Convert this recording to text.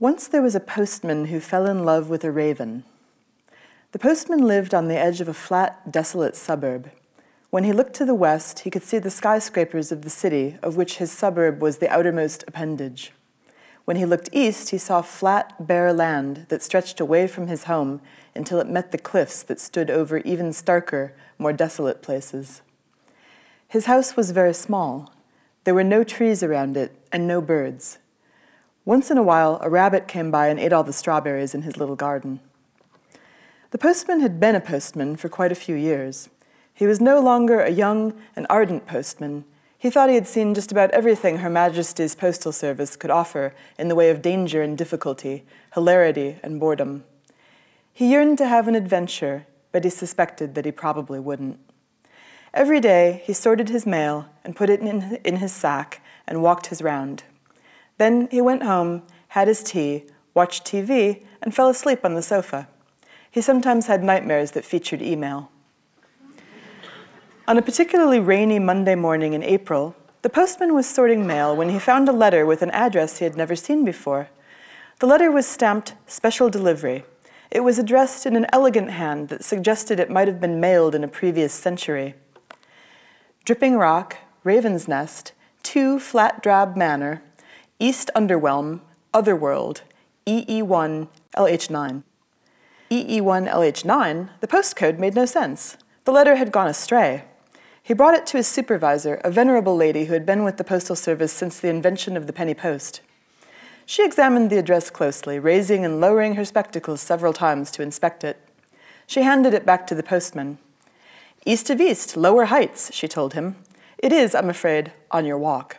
Once there was a postman who fell in love with a raven. The postman lived on the edge of a flat, desolate suburb. When he looked to the west, he could see the skyscrapers of the city, of which his suburb was the outermost appendage. When he looked east, he saw flat, bare land that stretched away from his home until it met the cliffs that stood over even starker, more desolate places. His house was very small. There were no trees around it and no birds. Once in a while, a rabbit came by and ate all the strawberries in his little garden. The postman had been a postman for quite a few years. He was no longer a young and ardent postman. He thought he had seen just about everything Her Majesty's Postal Service could offer in the way of danger and difficulty, hilarity and boredom. He yearned to have an adventure, but he suspected that he probably wouldn't. Every day, he sorted his mail and put it in his sack and walked his round. Then he went home, had his tea, watched TV, and fell asleep on the sofa. He sometimes had nightmares that featured email. On a particularly rainy Monday morning in April, the postman was sorting mail when he found a letter with an address he had never seen before. The letter was stamped Special Delivery. It was addressed in an elegant hand that suggested it might have been mailed in a previous century. Dripping Rock, Raven's Nest, 2 Flat Drab Manor, East Underwhelm, Otherworld, EE1 LH9. EE1 LH9, the postcode made no sense. The letter had gone astray. He brought it to his supervisor, a venerable lady who had been with the Postal Service since the invention of the penny post. She examined the address closely, raising and lowering her spectacles several times to inspect it. She handed it back to the postman. "East of East, Lower Heights," she told him. "It is, I'm afraid, on your walk."